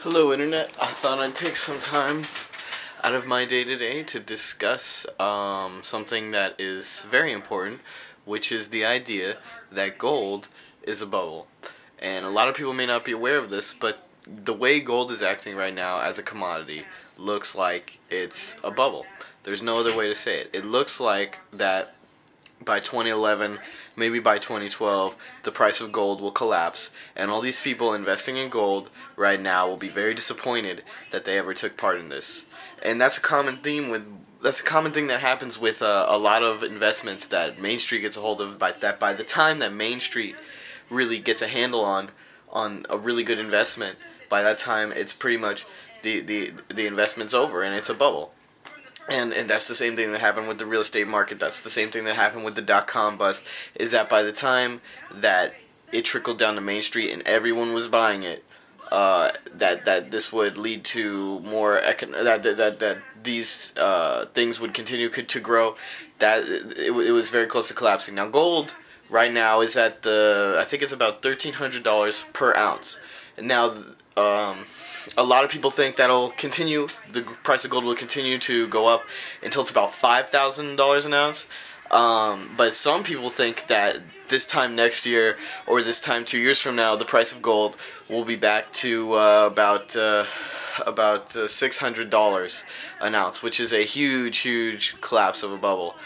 Hello Internet, I thought I'd take some time out of my day-to-day to discuss something that is very important, which is the idea that gold is a bubble. And a lot of people may not be aware of this, but the way gold is acting right now as a commodity looks like it's a bubble. There's no other way to say it. It looks like that by 2011, maybe by 2012, the price of gold will collapse, and all these people investing in gold right now will be very disappointed that they ever took part in this. And that's a common theme that's a common thing that happens with a lot of investments that Main Street gets a hold of. By the time that Main Street really gets a handle on a really good investment, by that time it's pretty much the investment's over and it's a bubble. And that's the same thing that happened with the real estate market. That's the same thing that happened with the dot-com bust, is that by the time that it trickled down to Main Street and everyone was buying it, that this would lead to more that these things would continue to grow. That it was very close to collapsing. Now gold right now is at I think it's about $1,300 per ounce. And now a lot of people think that'll continue. The price of gold will continue to go up until it's about $5,000 an ounce. But some people think that this time next year or this time 2 years from now, the price of gold will be back to about $600 an ounce, which is a huge collapse of a bubble.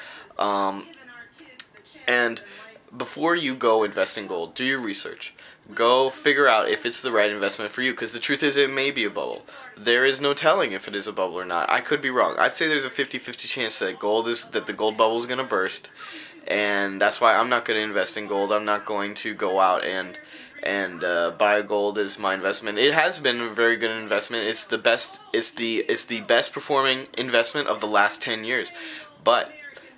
And before you go invest in gold, do your research. Go figure out if it's the right investment for you, because the truth is it may be a bubble. There is no telling if it is a bubble or not. I could be wrong. I'd say there's a 50-50 chance that the gold bubble is going to burst, and that's why I'm not going to invest in gold. I'm not going to go out and buy gold as my investment. It has been a very good investment. It's the best. It's the best performing investment of the last 10 years, but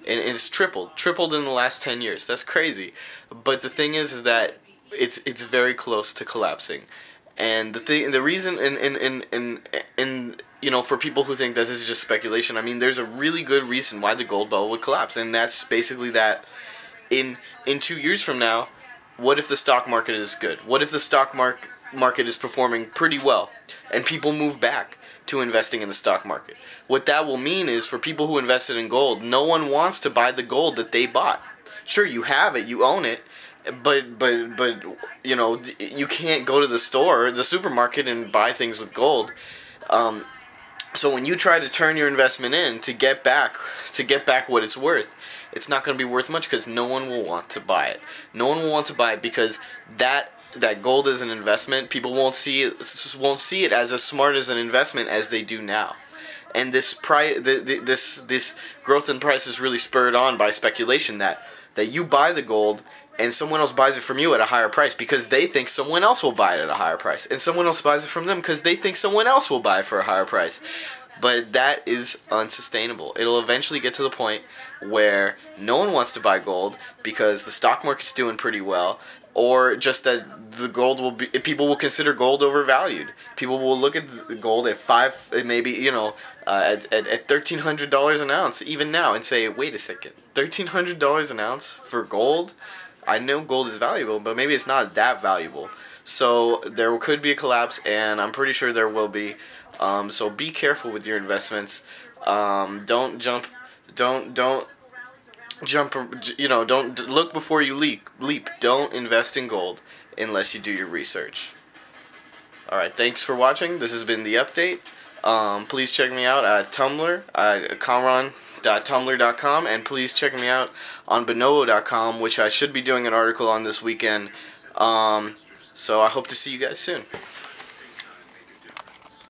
it's tripled in the last 10 years. That's crazy. But the thing is that it's very close to collapsing, and the reason you know, for people who think that this is just speculation, I mean, there's a really good reason why the gold bubble would collapse, and that's basically that in 2 years from now, what if the stock market is good? What if the stock market is performing pretty well, and people move back to investing in the stock market? What that will mean is, for people who invested in gold, no one wants to buy the gold that they bought. Sure, you have it, you own it, but you know, you can't go to the store, the supermarket, and buy things with gold. So when you try to turn your investment in to get back what it's worth, it's not going to be worth much, because no one will want to buy it. No one will want to buy it because that gold is an investment. People won't see it as smart as an investment as they do now. And this growth in price is really spurred on by speculation that you buy the gold and someone else buys it from you at a higher price because they think someone else will buy it at a higher price. And someone else buys it from them because they think someone else will buy it for a higher price. But that is unsustainable. It'll eventually get to the point where no one wants to buy gold because the stock market's doing pretty well, or just that the gold will be, people will consider gold overvalued. People will look at the gold at maybe, you know, at $1,300 an ounce even now and say, wait a second, $1,300 an ounce for gold? I know gold is valuable, but maybe it's not that valuable. So there could be a collapse, and I'm pretty sure there will be. So be careful with your investments. Don't jump. You know, don't look before you leap. Don't invest in gold unless you do your research. All right. Thanks for watching. This has been the update. Please check me out at Tumblr at Kamran.tumblr.com, and please check me out on Bonobo.com, which I should be doing an article on this weekend. So I hope to see you guys soon.